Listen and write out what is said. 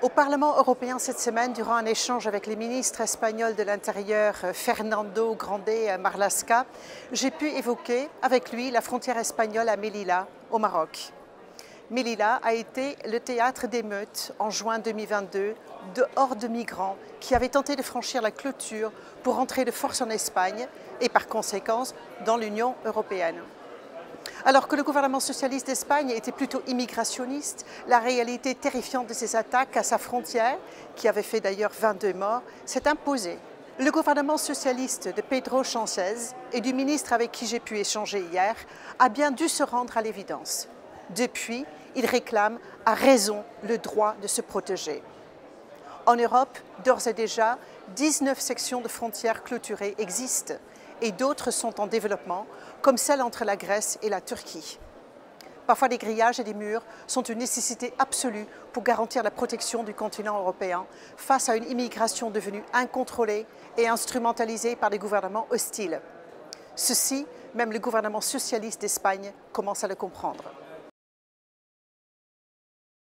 Au Parlement européen cette semaine, durant un échange avec les ministres espagnols de l'Intérieur Fernando Grande Marlaska, j'ai pu évoquer avec lui la frontière espagnole à Melilla, au Maroc. Melilla a été le théâtre d'émeutes en juin 2022 de hordes de migrants qui avaient tenté de franchir la clôture pour entrer de force en Espagne et par conséquent dans l'Union européenne. Alors que le gouvernement socialiste d'Espagne était plutôt immigrationniste, la réalité terrifiante de ces attaques à sa frontière, qui avait fait d'ailleurs 22 morts, s'est imposée. Le gouvernement socialiste de Pedro Sánchez et du ministre avec qui j'ai pu échanger hier a bien dû se rendre à l'évidence. Depuis, il réclame à raison le droit de se protéger. En Europe, d'ores et déjà, 19 sections de frontières clôturées existent et d'autres sont en développement, comme celle entre la Grèce et la Turquie. Parfois, des grillages et des murs sont une nécessité absolue pour garantir la protection du continent européen face à une immigration devenue incontrôlée et instrumentalisée par des gouvernements hostiles. Ceci, même le gouvernement socialiste d'Espagne commence à le comprendre.